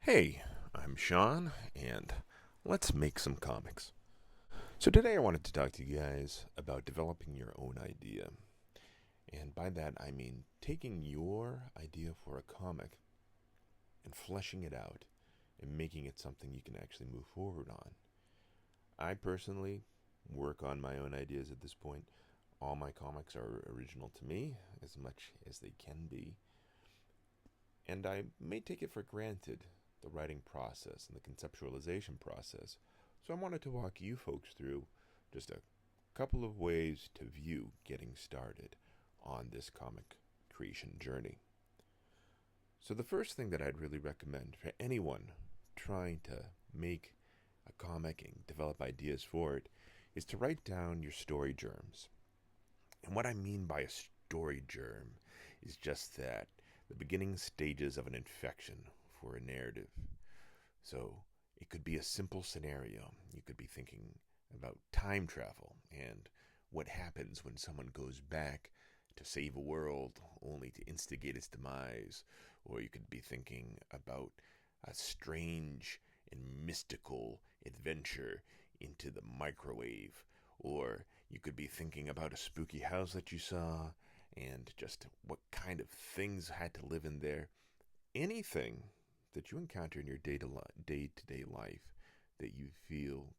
Hey, I'm Sean, and let's make some comics. So, today I wanted to talk to you guys about developing your own idea. And by that, I mean taking your idea for a comic and fleshing it out and making it something you can actually move forward on. I personally work on my own ideas at this point. All my comics are original to me, as much as they can be. And I may take it for granted, the writing process and the conceptualization process. So I wanted to walk you folks through just a couple of ways to view getting started on this comic creation journey. So the first thing that I'd really recommend for anyone trying to make a comic and develop ideas for it is to write down your story germs. And what I mean by a story germ is just that the beginning stages of an infection for a narrative. So it could be a simple scenario. You could be thinking about time travel and what happens when someone goes back to save a world only to instigate its demise. Or you could be thinking about a strange and mystical adventure into the microwave. Or you could be thinking about a spooky house that you saw and just what kind of things had to live in there. Anything that you encounter in your day to day life that you feel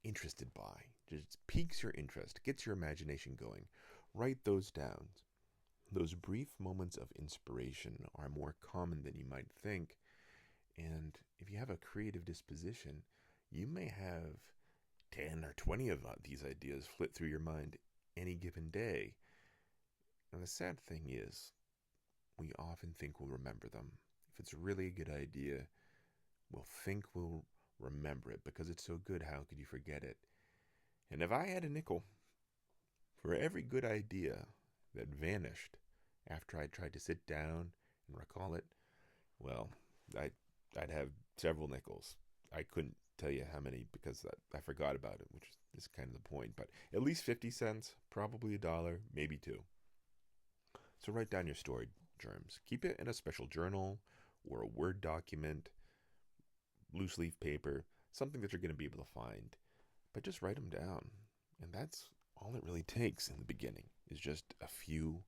interested by, just piques your interest, gets your imagination going, write those down. Those brief moments of inspiration are more common than you might think. And if you have a creative disposition, you may have 10 or 20 of these ideas flit through your mind any given day. And the sad thing is, we often think we'll remember them. If it's really a good idea, we'll think we'll remember it because it's so good. How could you forget it? And if I had a nickel for every good idea that vanished after I tried to sit down and recall it, well, I'd have several nickels. I couldn't tell you how many because I forgot about it, which is kind of the point. But at least 50 cents, probably a dollar, maybe two. So write down your story germs. Keep it in a special journal or a Word document, loose leaf paper, something that you're going to be able to find. But just write them down. And that's all it really takes in the beginning, is just a few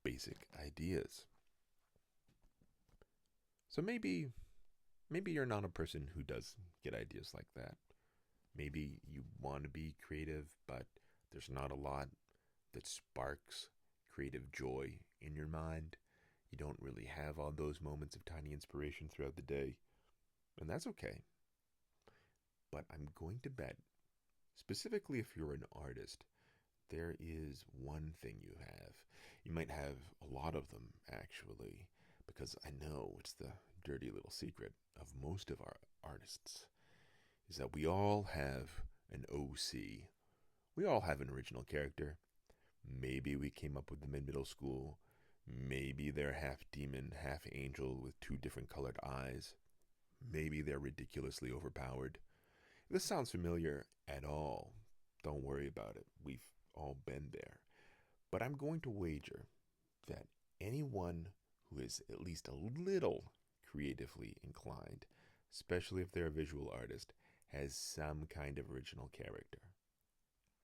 basic ideas. So maybe you're not a person who does get ideas like that. Maybe you want to be creative, but there's not a lot that sparks creative joy in your mind. You don't really have all those moments of tiny inspiration throughout the day, and that's okay. But I'm going to bet, specifically if you're an artist, there is one thing you have. You might have a lot of them, actually, because I know it's the dirty little secret of most of our artists, is that we all have an OC. We all have an original character. Maybe we came up with them in middle school. Maybe they're half demon, half angel with two different colored eyes. Maybe they're ridiculously overpowered. If this sounds familiar at all, don't worry about it. We've all been there. But I'm going to wager that anyone who is at least a little creatively inclined, especially if they're a visual artist, has some kind of original character.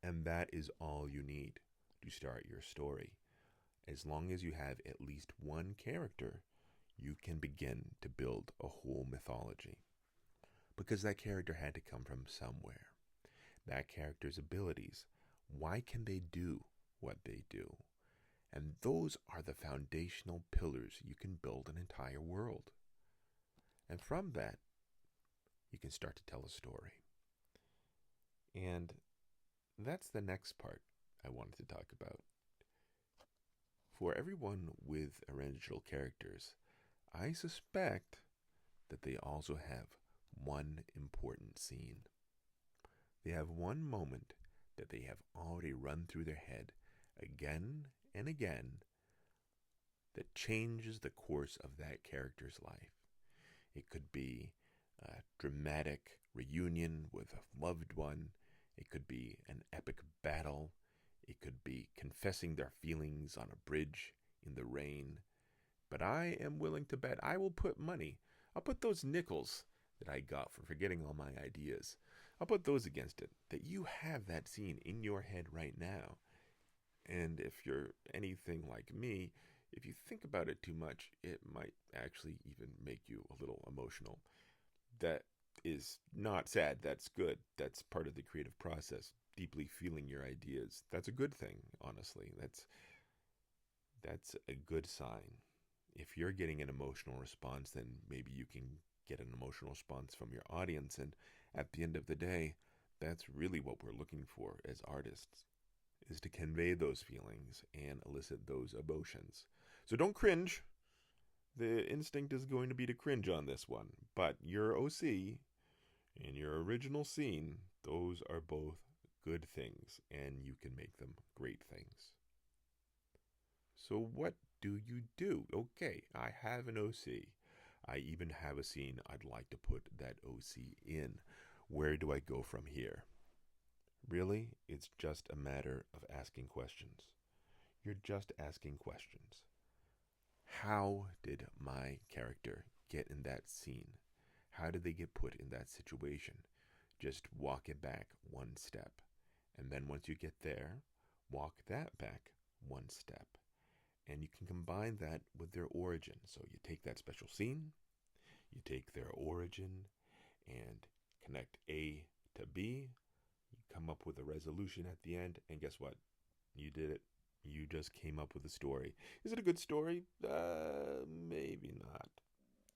And that is all you need to start your story. As long as you have at least one character, you can begin to build a whole mythology. Because that character had to come from somewhere. That character's abilities. Why can they do what they do? And those are the foundational pillars you can build an entire world. And from that, you can start to tell a story. And that's the next part I wanted to talk about. For everyone with original characters, I suspect that they also have one important scene. They have one moment that they have already run through their head again and again that changes the course of that character's life. It could be a dramatic reunion with a loved one. It could be an epic battle. It could be confessing their feelings on a bridge in the rain. But I am willing to bet, I will put money, I'll put those nickels that I got for forgetting all my ideas. I'll put those against it, that you have that scene in your head right now. And if you're anything like me, if you think about it too much, it might actually even make you a little emotional. That is not sad, that's good. That's part of the creative process. Deeply feeling your ideas. That's a good thing, honestly. That's a good sign. If you're getting an emotional response, then maybe you can get an emotional response from your audience. And at the end of the day, that's really what we're looking for as artists, is to convey those feelings and elicit those emotions. So don't cringe. The instinct is going to be to cringe on this one. But your OC and your original scene, those are both good things, and you can make them great things. So what do you do? Okay, I have an OC. I even have a scene I'd like to put that OC in. Where do I go from here? Really, it's just a matter of asking questions. You're just asking questions. How did my character get in that scene? How did they get put in that situation? Just walk it back one step. And then once you get there, walk that back one step. And you can combine that with their origin. So you take that special scene, you take their origin, and connect A to B. You come up with a resolution at the end, and guess what? You did it. You just came up with a story. Is it a good story? Maybe not.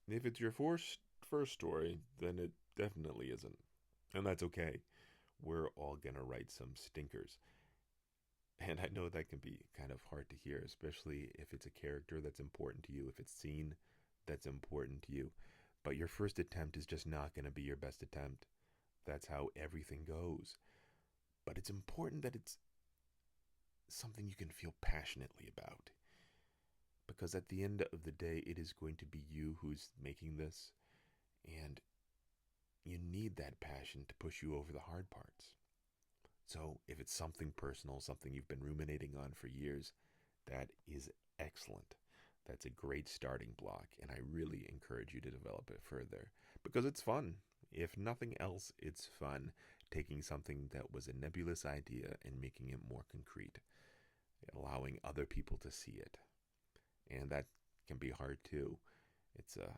If it's your first story, then it definitely isn't. And that's okay. We're all going to write some stinkers. And I know that can be kind of hard to hear, especially if it's a character that's important to you, if it's scene that's important to you. But your first attempt is just not going to be your best attempt. That's how everything goes. But it's important that it's something you can feel passionately about. Because at the end of the day, it is going to be you who's making this. And you need that passion to push you over the hard parts. So if it's something personal, something you've been ruminating on for years, that is excellent. That's a great starting block, and I really encourage you to develop it further because it's fun. If nothing else, it's fun taking something that was a nebulous idea and making it more concrete, allowing other people to see it. And that can be hard too. It's a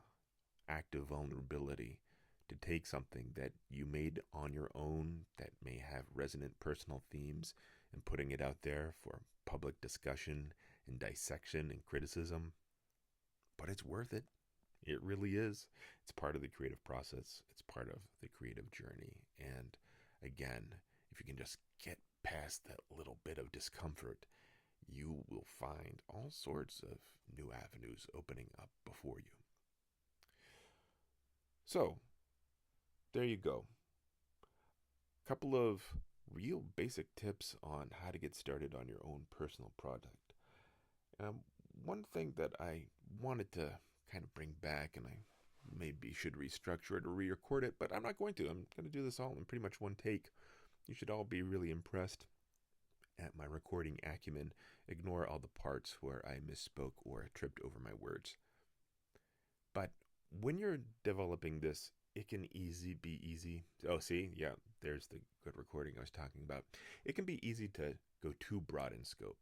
act of vulnerability to take something that you made on your own that may have resonant personal themes and putting it out there for public discussion and dissection and criticism. But it's worth it. It really is. It's part of the creative process. It's part of the creative journey. And again, if you can just get past that little bit of discomfort, you will find all sorts of new avenues opening up before you. So, there you go. A couple of real basic tips on how to get started on your own personal project. One thing that I wanted to kind of bring back, and I maybe should restructure it or re-record it, but I'm not going to. I'm going to do this all in pretty much one take. You should all be really impressed at my recording acumen. Ignore all the parts where I misspoke or tripped over my words. But when you're developing this, it can be easy. Oh, see? Yeah, there's the good recording I was talking about. It can be easy to go too broad in scope.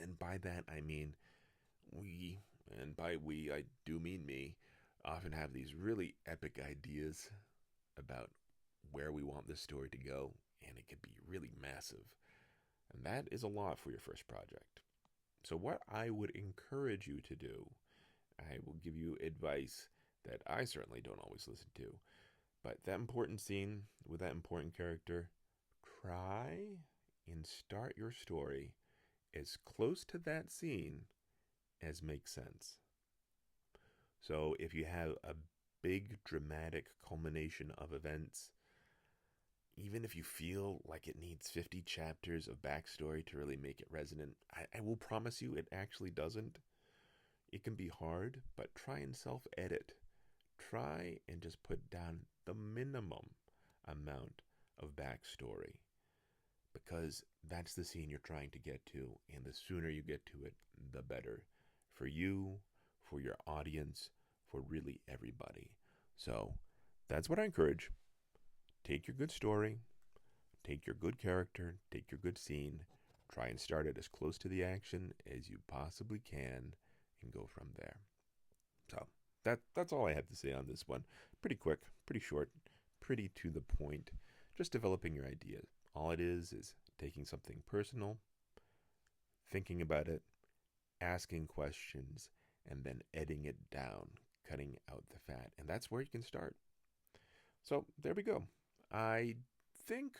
And by that, I mean and by we, I do mean me, often have these really epic ideas about where we want this story to go, and it could be really massive. And that is a lot for your first project. So what I would encourage you to do, I will give you advice that I certainly don't always listen to, but that important scene with that important character, try and start your story as close to that scene as makes sense. So if you have a big dramatic culmination of events, even if you feel like it needs 50 chapters of backstory to really make it resonant, I will promise you it actually doesn't. It can be hard, but try and self-edit. Try and just put down the minimum amount of backstory, because that's the scene you're trying to get to, and the sooner you get to it, the better. For you, for your audience, for really everybody. So that's what I encourage. Take your good story, take your good character, take your good scene, try and start it as close to the action as you possibly can, and go from there. So that's all I have to say on this one. Pretty quick, pretty short, pretty to the point. Just developing your idea. All it is taking something personal, thinking about it, asking questions, and then editing it down, cutting out the fat. And that's where you can start. So there we go. I think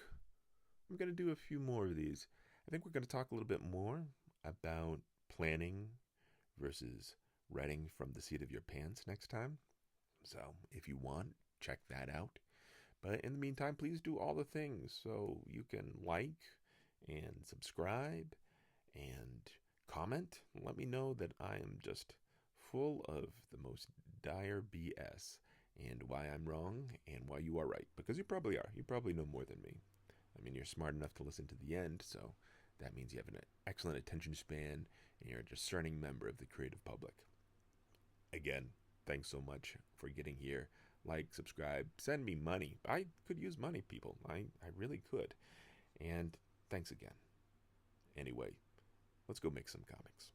I'm going to do a few more of these. I think we're going to talk a little bit more about planning versus writing from the seat of your pants next time. So if you want, check that out. But in the meantime, please do all the things so you can like and subscribe and comment. Let me know that I am just full of the most dire BS and why I'm wrong and why you are right. Because you probably are. You probably know more than me. I mean, you're smart enough to listen to the end, so that means you have an excellent attention span and you're a discerning member of the creative public. Again, thanks so much for getting here. Like, subscribe, send me money. I could use money, people. I really could. And thanks again. Anyway, let's go make some comics.